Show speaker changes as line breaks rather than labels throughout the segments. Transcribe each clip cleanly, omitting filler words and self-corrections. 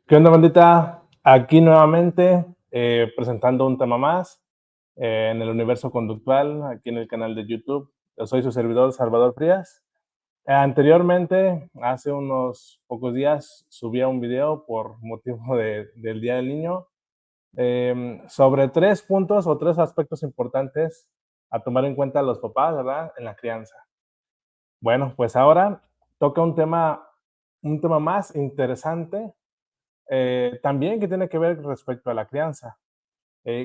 ¿Qué onda, bandita? Aquí nuevamente presentando un tema más en el universo conductual, aquí en el canal de YouTube. Yo soy su servidor Salvador Frías. Anteriormente, hace unos pocos días, subía un video por motivo del Día del Niño sobre 3 puntos o 3 aspectos importantes a tomar en cuenta los papás, ¿verdad? En la crianza. Bueno, pues ahora toca un tema más interesante también que tiene que ver respecto a la crianza,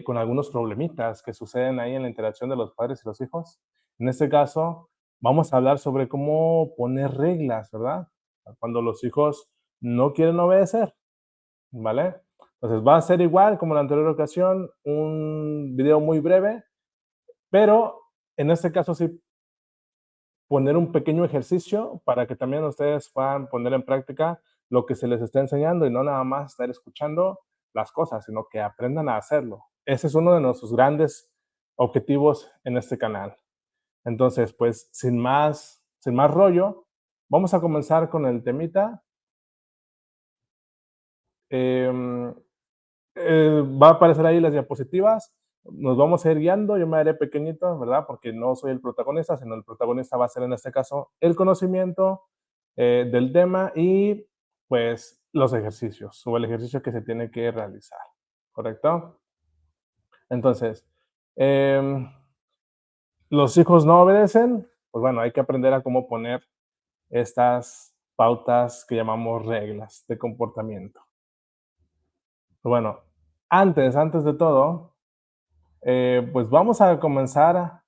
con algunos problemitas que suceden ahí en la interacción de los padres y los hijos. En este caso, vamos a hablar sobre cómo poner reglas, ¿verdad? Cuando los hijos no quieren obedecer, ¿vale? Entonces va a ser igual como la anterior ocasión, un video muy breve, pero en este caso sí poner un pequeño ejercicio para que también ustedes puedan poner en práctica lo que se les está enseñando y no nada más estar escuchando las cosas, sino que aprendan a hacerlo. Ese es uno de nuestros grandes objetivos en este canal. Entonces, pues sin más rollo, vamos a comenzar con el temita. Em, Va a aparecer ahí las diapositivas, nos vamos a ir guiando, yo me haré pequeñito, ¿verdad? Porque no soy el protagonista, sino el protagonista va a ser en este caso el conocimiento del tema y pues los ejercicios o el ejercicio que se tiene que realizar, ¿correcto? Entonces, eh, los hijos no obedecen, pues bueno, hay que aprender a cómo poner estas pautas que llamamos reglas de comportamiento. Pues bueno, antes de todo, pues vamos a comenzar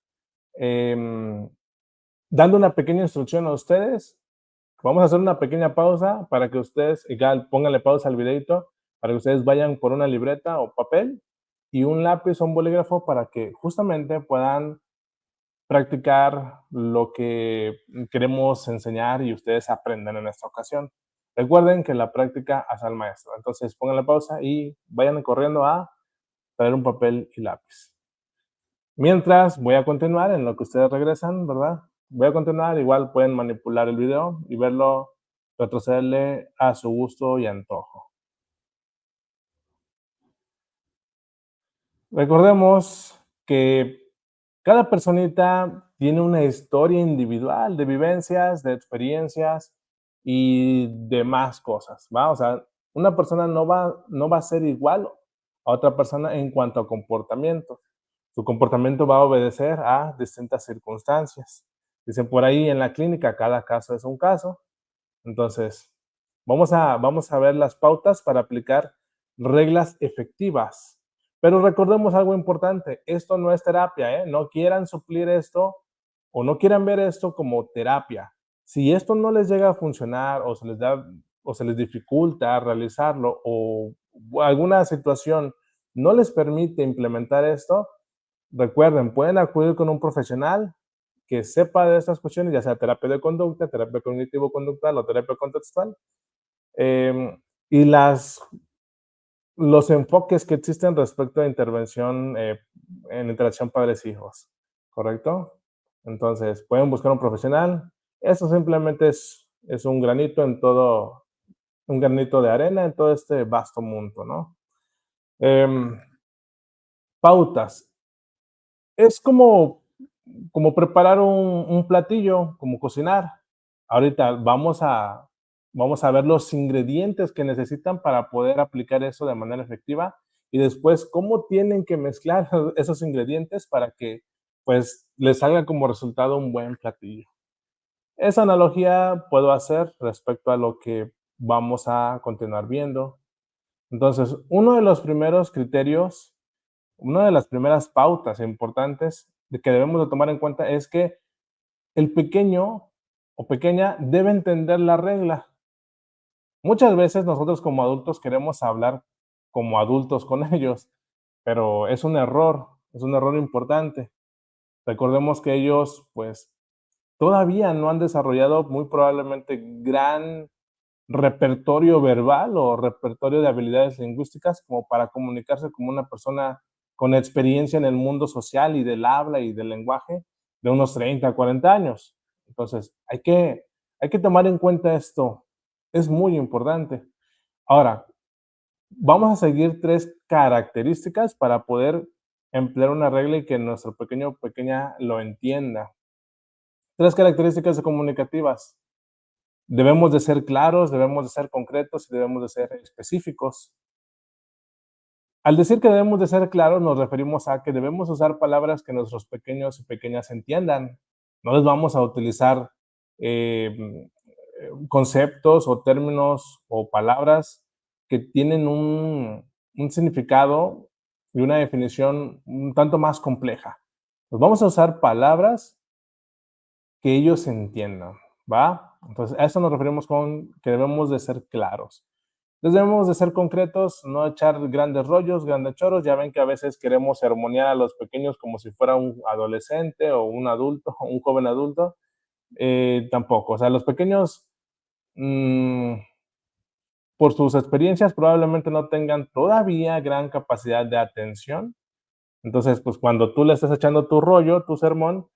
em, dando una pequeña instrucción a ustedes. Vamos a hacer una pequeña pausa para que ustedes, igual, pónganle pausa al videito, para que ustedes vayan por una libreta o papel y un lápiz o un bolígrafo para que justamente puedan practicar lo que queremos enseñar y ustedes aprendan en esta ocasión. Recuerden que la práctica hace al maestro. Entonces pongan la pausa y vayan corriendo a traer un papel y lápiz. Mientras voy a continuar en lo que ustedes regresan, ¿verdad? Voy a continuar, igual pueden manipular el video y verlo, retrocederle a su gusto y antojo. Recordemos que cada personita tiene una historia individual de vivencias, de experiencias y demás cosas, ¿va? O sea, una persona no va a ser igual a otra persona en cuanto a comportamiento. Su comportamiento va a obedecer a distintas circunstancias. Dicen por ahí en la clínica, cada caso es un caso. Entonces, vamos a ver las pautas para aplicar reglas efectivas. Pero recordemos algo importante, esto no es terapia, ¿eh? No quieran suplir esto o no quieran ver esto como terapia. Si esto no les llega a funcionar o se les dificulta realizarlo o alguna situación no les permite implementar esto, recuerden, pueden acudir con un profesional que sepa de estas cuestiones, ya sea terapia de conducta, terapia cognitivo-conductual o terapia contextual, eh, y los enfoques que existen respecto a intervención en interacción padres-hijos, ¿correcto? Entonces, pueden buscar un profesional. Eso simplemente es un granito en todo, un granito de arena en todo este vasto mundo, ¿no? Em, Pautas. Es como preparar un platillo, como cocinar. Ahorita vamos a ver los ingredientes que necesitan para poder aplicar eso de manera efectiva y después cómo tienen que mezclar esos ingredientes para que, pues, les salga como resultado un buen platillo. Esa analogía puedo hacer respecto a lo que vamos a continuar viendo. Entonces, uno de los primeros criterios, una de las primeras pautas importantes de que debemos de tomar en cuenta es que el pequeño o pequeña debe entender la regla. Muchas veces nosotros como adultos queremos hablar como adultos con ellos, pero es un error importante. Recordemos que ellos, pues, todavía no han desarrollado muy probablemente gran repertorio verbal o repertorio de habilidades lingüísticas como para comunicarse como una persona con experiencia en el mundo social y del habla y del lenguaje de unos 30, 40 años. Entonces, hay que tomar en cuenta esto. Es muy importante. Ahora, Vamos a seguir 3 características para poder emplear una regla y que nuestro pequeño o pequeña lo entienda. 3 características comunicativas. Debemos de ser claros, debemos de ser concretos y debemos de ser específicos. Al decir que debemos de ser claros, nos referimos a que debemos usar palabras que nuestros pequeños y pequeñas entiendan. No les vamos a utilizar conceptos o términos o palabras que tienen un significado y una definición un tanto más compleja. Pues vamos a usar palabras que ellos entiendan, ¿va? Entonces, a eso nos referimos con que debemos de ser claros. Entonces debemos de ser concretos, no echar grandes rollos, grandes choros. Ya ven que a veces queremos sermonear a los pequeños como si fuera un adolescente o un adulto, un joven adulto. Tampoco. O sea, los pequeños, mm, por sus experiencias, probablemente no tengan todavía gran capacidad de atención. Entonces, pues cuando tú le estés echando tu rollo, tu sermón,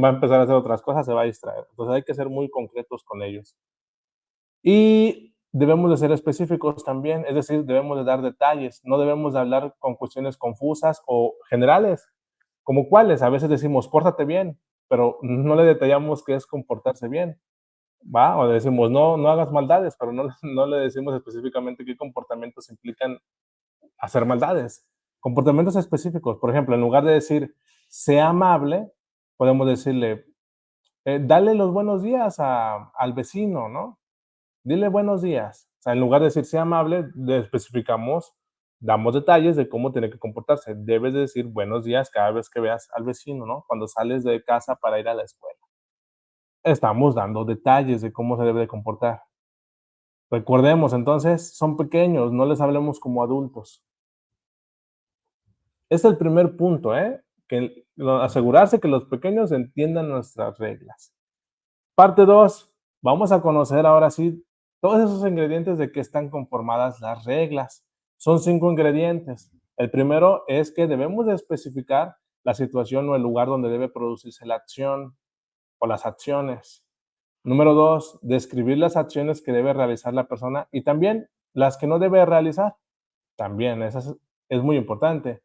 va a empezar a hacer otras cosas, se va a distraer. Entonces hay que ser muy concretos con ellos. Y debemos de ser específicos también, es decir, debemos de dar detalles, no debemos de hablar con cuestiones confusas o generales, como cuáles, a veces decimos, pórtate bien, pero no le detallamos qué es comportarse bien, ¿va? O decimos, no, no hagas maldades, pero no, no le decimos específicamente qué comportamientos implican hacer maldades. Comportamientos específicos, por ejemplo, en lugar de decir, sea amable, podemos decirle, dale los buenos días al vecino, ¿no? Dile buenos días. O sea, en lugar de decir sea amable, le especificamos, damos detalles de cómo tiene que comportarse. Debes de decir buenos días cada vez que veas al vecino, ¿no? Cuando sales de casa para ir a la escuela. Estamos dando detalles de cómo se debe de comportar. Recordemos, entonces, son pequeños, no les hablemos como adultos. Es el primer punto, ¿eh? Asegurarse que los pequeños entiendan nuestras reglas. Parte 2, vamos a conocer ahora sí todos esos ingredientes de que están conformadas las reglas. Son 5 ingredientes. El primero es que debemos de especificar la situación o el lugar donde debe producirse la acción o las acciones. Número 2, describir las acciones que debe realizar la persona y también las que no debe realizar. También, eso es muy importante.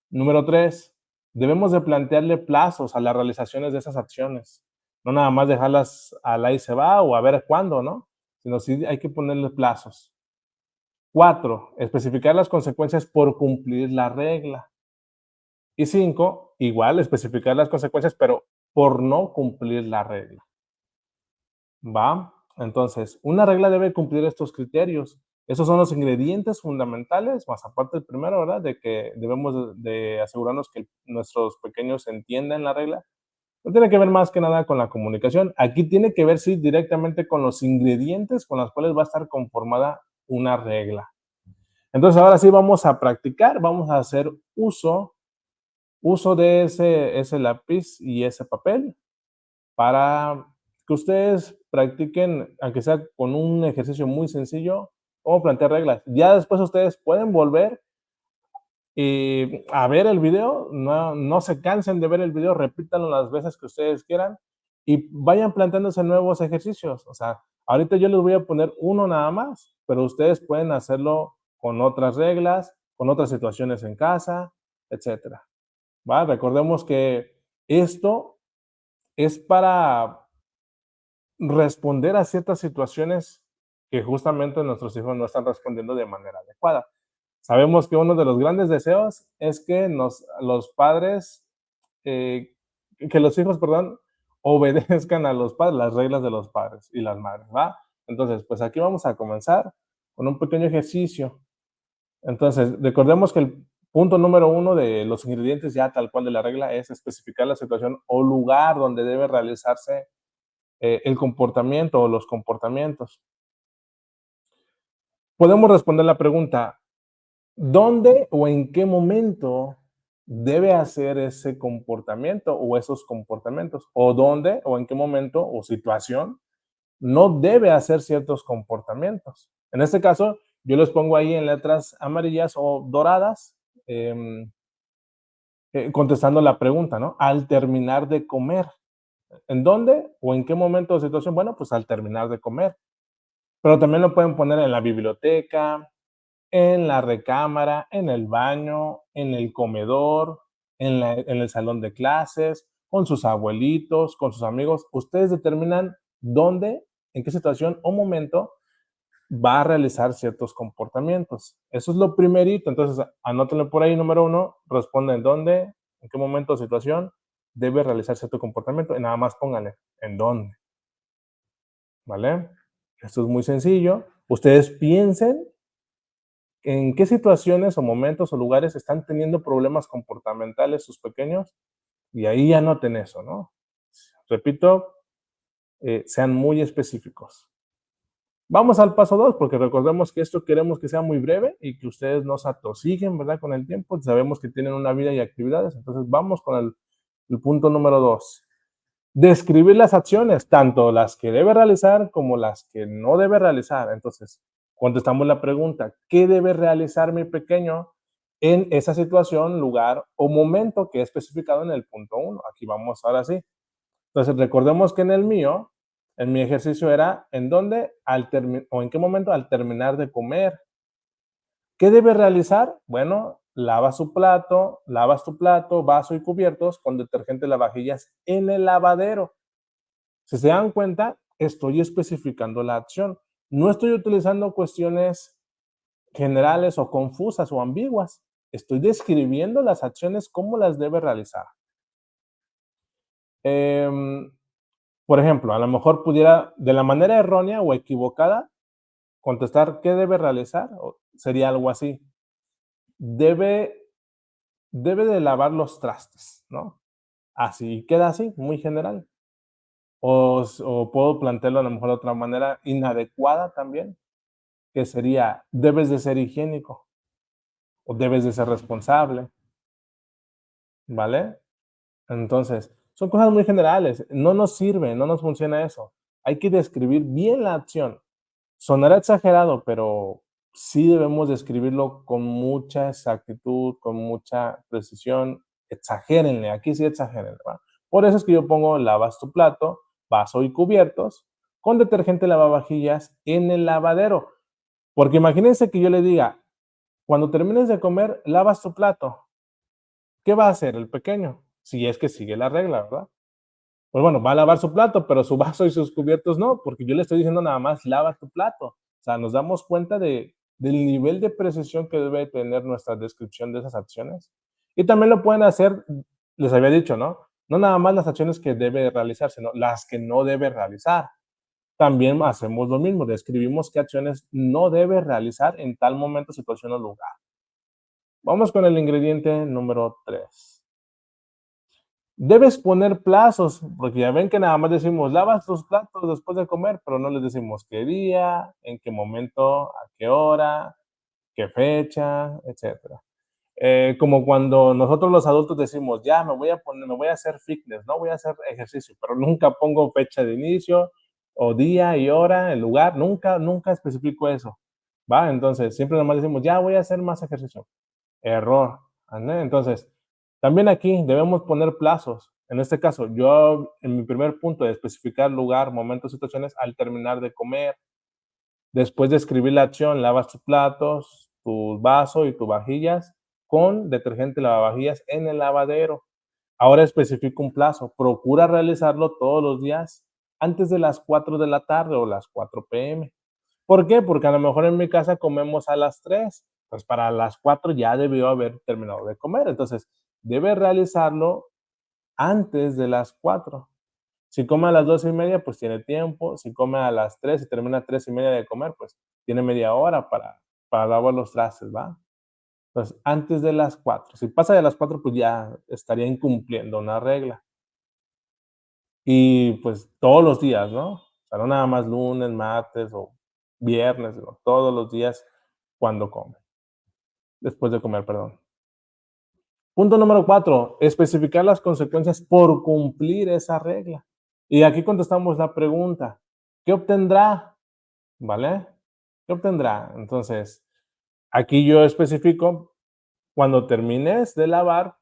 Número 3, debemos de plantearle plazos a las realizaciones de esas acciones. No nada más dejarlas al ahí se va o a ver cuándo, ¿no? Sino sí hay que ponerle plazos. 4, especificar las consecuencias por cumplir la regla. Y 5, igual especificar las consecuencias, pero por no cumplir la regla. ¿Va? Entonces, una regla debe cumplir estos criterios. Esos son los ingredientes fundamentales, más aparte el primero, ¿verdad? De que debemos de asegurarnos que nuestros pequeños entiendan la regla. No tiene que ver más que nada con la comunicación. Aquí tiene que ver, sí, directamente con los ingredientes con los cuales va a estar conformada una regla. Entonces, ahora sí vamos a practicar, vamos a hacer uso de ese lápiz y ese papel para que ustedes practiquen, aunque sea con un ejercicio muy sencillo, cómo plantear reglas. Ya después ustedes pueden volver a ver el video, no, no se cansen de ver el video, repítanlo las veces que ustedes quieran y vayan planteándose nuevos ejercicios. O sea, ahorita yo les voy a poner uno nada más, pero ustedes pueden hacerlo con otras reglas, con otras situaciones en casa, etcétera. ¿Va? Recordemos que esto es para responder a ciertas situaciones que justamente nuestros hijos no están respondiendo de manera adecuada. Sabemos que uno de los grandes deseos es que los padres, eh, que los hijos, perdón, obedezcan a los padres, las reglas de los padres y las madres, ¿va? Entonces, pues aquí vamos a comenzar con un pequeño ejercicio. Entonces, recordemos que el punto número uno de los ingredientes ya tal cual de la regla es especificar la situación o lugar donde debe realizarse el comportamiento o los comportamientos. Podemos responder la pregunta, ¿dónde o en qué momento debe hacer ese comportamiento o esos comportamientos? ¿O dónde o en qué momento o situación no debe hacer ciertos comportamientos? En este caso, yo les pongo ahí en letras amarillas o doradas, eh, contestando la pregunta, ¿no? Al terminar de comer. ¿En dónde o en qué momento o situación? Bueno, pues al terminar de comer. Pero también lo pueden poner en la biblioteca, en la recámara, en el baño, en el comedor, en el salón de clases, con sus abuelitos, con sus amigos. Ustedes determinan dónde, en qué situación o momento va a realizar ciertos comportamientos. Eso es lo primerito. Entonces, anótenlo por ahí, número uno, responden dónde, en qué momento o situación debe realizar cierto comportamiento y nada más pónganle en dónde, ¿vale? Esto es muy sencillo. Ustedes piensen en qué situaciones o momentos o lugares están teniendo problemas comportamentales sus pequeños y ahí anoten eso, ¿no? Repito, sean muy específicos. Vamos al paso 2, porque recordemos que esto queremos que sea muy breve y que ustedes no se atosiguen, ¿verdad? Con el tiempo. Sabemos que tienen una vida y actividades, entonces vamos con el punto número 2. Describir las acciones, tanto las que debe realizar como las que no debe realizar. Entonces, contestamos la pregunta, ¿qué debe realizar mi pequeño en esa situación, lugar o momento que he especificado en el punto 1? Aquí vamos ahora sí. Entonces, recordemos que en mi ejercicio era en dónde o en qué momento al terminar de comer. ¿Qué debe realizar? Bueno, lavas tu plato, vaso y cubiertos con detergente lavavajillas en el lavadero. Si se dan cuenta, estoy especificando la acción. No estoy utilizando cuestiones generales o confusas o ambiguas. Estoy describiendo las acciones, cómo las debe realizar. Em, por ejemplo, a lo mejor pudiera, de la manera errónea o equivocada, contestar qué debe realizar. Sería algo así. Debe, debe de lavar los trastes, ¿no? Así, queda así, muy general. O puedo plantearlo a lo mejor de otra manera inadecuada también, que sería, debes de ser higiénico o debes de ser responsable, ¿vale? Entonces, son cosas muy generales, no nos sirve, no nos funciona eso. Hay que describir bien la acción. Sonará exagerado, pero sí debemos describirlo con mucha exactitud, con mucha precisión. Exagérenle, aquí sí exagérenle, ¿va? Por eso es que yo pongo lavas tu plato, vaso y cubiertos con detergente lavavajillas en el lavadero. Porque imagínense que yo le diga, cuando termines de comer, lavas tu plato. ¿Qué va a hacer el pequeño? Si es que sigue la regla, ¿verdad? Pues bueno, va a lavar su plato, pero su vaso y sus cubiertos no, porque yo le estoy diciendo nada más, lava tu plato. O sea, nos damos cuenta del nivel de precisión que debe tener nuestra descripción de esas acciones. Y también lo pueden hacer, les había dicho, ¿no? No nada más las acciones que debe realizar, sino las que no debe realizar. También hacemos lo mismo, describimos qué acciones no debe realizar en tal momento, situación o lugar. Vamos con el ingrediente número 3. Debes poner plazos, porque ya ven que nada más decimos, lavas tus platos después de comer, pero no les decimos qué día, en qué momento, a qué hora, qué fecha, etcétera. Como cuando nosotros los adultos decimos, ya me voy a hacer fitness, no voy a hacer ejercicio, pero nunca pongo fecha de inicio, o día y hora, el lugar, nunca especifico eso, ¿va? Entonces, siempre nomás decimos, ya voy a hacer más ejercicio. Error. ¿Ande? Entonces, también aquí debemos poner plazos. En este caso, yo en mi primer punto de especificar lugar, momentos, situaciones, al terminar de comer, después de escribir la acción, lavas tus platos, tu vaso y tus vajillas con detergente lavavajillas en el lavadero. Ahora especifico un plazo. Procura realizarlo todos los días antes de las 4 de la tarde o las 4 p.m. ¿Por qué? Porque a lo mejor en mi casa comemos a las 3, pues para las 4 ya debió haber terminado de comer. Entonces, debe realizarlo antes de las 4. Si come a las 2:30, pues tiene tiempo. Si come a las 3 y termina a 3:30 de comer, pues tiene media hora para lavar los trastes, ¿va? Entonces, antes de las 4. Si pasa de las 4, pues ya estaría incumpliendo una regla. Y pues todos los días, ¿no? O sea, no nada más lunes, martes o viernes, sino todos los días cuando come, después de comer, perdón. Punto número 4, especificar las consecuencias por cumplir esa regla. Y aquí contestamos la pregunta, ¿qué obtendrá? ¿Vale? ¿Qué obtendrá? Entonces, aquí yo especifico, cuando termines de lavar,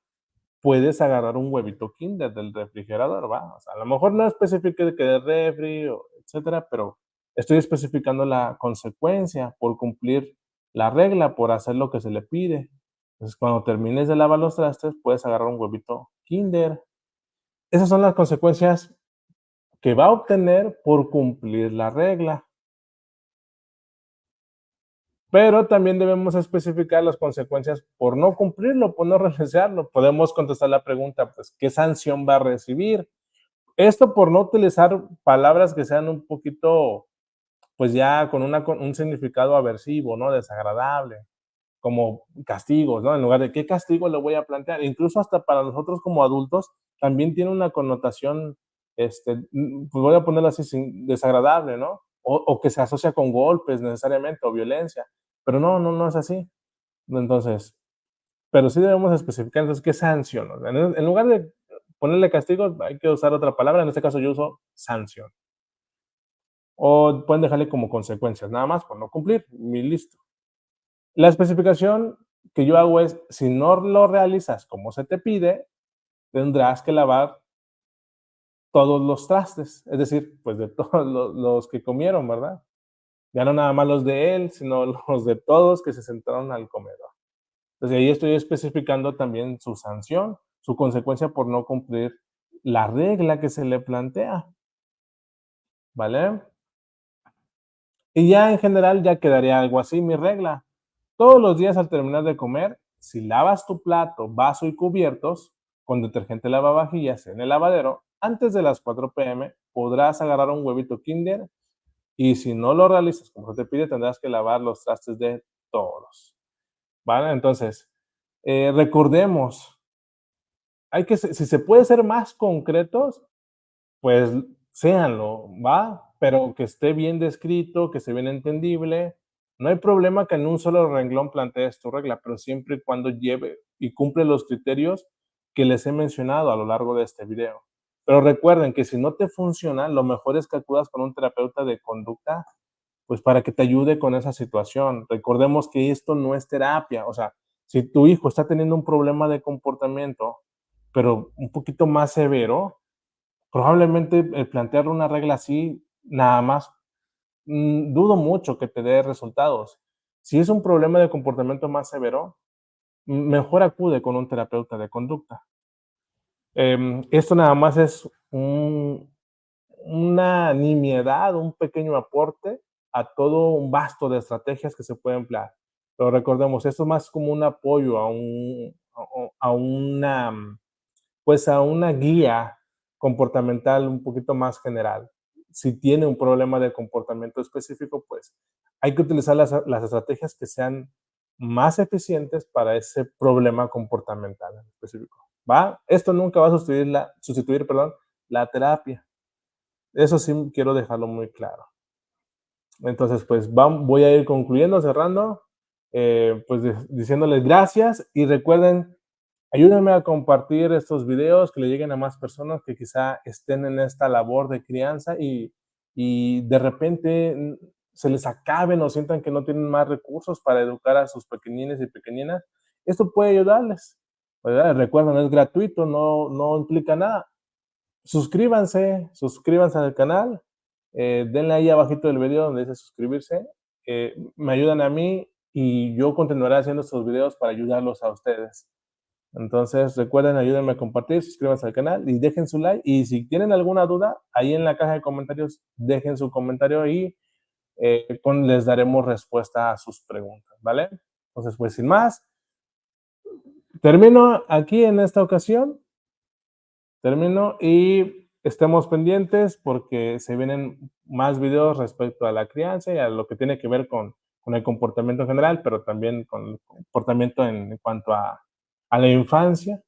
puedes agarrar un huevito Kinder del refrigerador, ¿va? O sea, a lo mejor no especifique que de refri o etcétera, pero estoy especificando la consecuencia por cumplir la regla por hacer lo que se le pide. Entonces, cuando termines de lavar los trastes, puedes agarrar un huevito Kinder. Esas son las consecuencias que va a obtener por cumplir la regla. Pero también debemos especificar las consecuencias por no cumplirlo, por no realizarlo. Podemos contestar la pregunta, pues, ¿qué sanción va a recibir? Esto por no utilizar palabras que sean un poquito, pues ya con un significado aversivo, ¿no? Desagradable, como castigos, ¿no? En lugar de qué castigo le voy a plantear. Incluso hasta para nosotros como adultos también tiene una connotación, pues voy a ponerlo así, desagradable, ¿no? O que se asocia con golpes necesariamente o violencia. Pero no, no, no es así. Entonces, pero sí debemos especificar entonces qué sanción. ¿No? En lugar de ponerle castigo, hay que usar otra palabra. En este caso yo uso sanción. O pueden dejarle como consecuencias, nada más por no cumplir, y listo. La especificación que yo hago es, si no lo realizas como se te pide, tendrás que lavar todos los trastes, es decir, pues de todos los que comieron, ¿verdad? Ya no nada más los de él, sino los de todos que se sentaron al comedor. Entonces ahí estoy especificando también su sanción, su consecuencia por no cumplir la regla que se le plantea, ¿vale? Y ya en general ya quedaría algo así mi regla. Todos los días al terminar de comer, si lavas tu plato, vaso y cubiertos con detergente lavavajillas en el lavadero, antes de las 4 p.m. podrás agarrar un huevito Kinder y si no lo realizas como se te pide, tendrás que lavar los trastes de todos. ¿Vale? Entonces, recordemos, si se puede ser más concretos, pues séanlo, ¿va? Pero que esté bien descrito, que esté bien entendible. No hay problema que en un solo renglón plantees tu regla, pero siempre y cuando lleve y cumple los criterios que les he mencionado a lo largo de este video. Pero recuerden que si no te funciona, lo mejor es que acudas con un terapeuta de conducta, pues para que te ayude con esa situación. Recordemos que esto no es terapia, o sea, si tu hijo está teniendo un problema de comportamiento, pero un poquito más severo, probablemente el plantearle una regla así, nada más, dudo mucho que te dé resultados. Si es un problema de comportamiento más severo, mejor acude con un terapeuta de conducta. Esto nada más es una nimiedad, un pequeño aporte a todo un vasto de estrategias que se puede emplear. Pero recordemos, esto es más como un apoyo a una pues a una guía comportamental un poquito más general. Si tiene un problema de comportamiento específico, pues hay que utilizar las estrategias que sean más eficientes para ese problema comportamental en específico. ¿Va? Esto nunca va a sustituir, perdón, la terapia. Eso sí quiero dejarlo muy claro. Entonces, pues voy a ir concluyendo, cerrando, pues diciéndoles gracias y recuerden, ayúdenme a compartir estos videos, que le lleguen a más personas que quizá estén en esta labor de crianza y de repente se les acaben o sientan que no tienen más recursos para educar a sus pequeñines y pequeñinas. Esto puede ayudarles, ¿verdad? Recuerden, es gratuito, no implica nada. Suscríbanse al canal, denle ahí abajito del video donde dice suscribirse, me ayudan a mí y yo continuaré haciendo estos videos para ayudarlos a ustedes. Entonces, recuerden, ayúdenme a compartir, suscríbanse al canal y dejen su like. Y si tienen alguna duda, ahí en la caja de comentarios, dejen su comentario y les daremos respuesta a sus preguntas, ¿vale? Entonces, pues sin más, termino aquí en esta ocasión. Termino y estemos pendientes porque se vienen más videos respecto a la crianza y a lo que tiene que ver con el comportamiento en general, pero también con el comportamiento en cuanto a la infancia.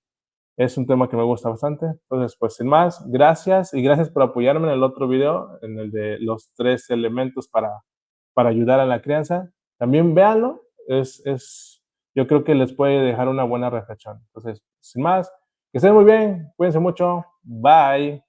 Es un tema que me gusta bastante. Entonces, pues sin más, gracias y gracias por apoyarme en el otro video, en el de los 3 elementos para ayudar a la crianza. También véanlo, yo creo que les puede dejar una buena reflexión. Entonces, sin más, que estén muy bien, cuídense mucho, bye.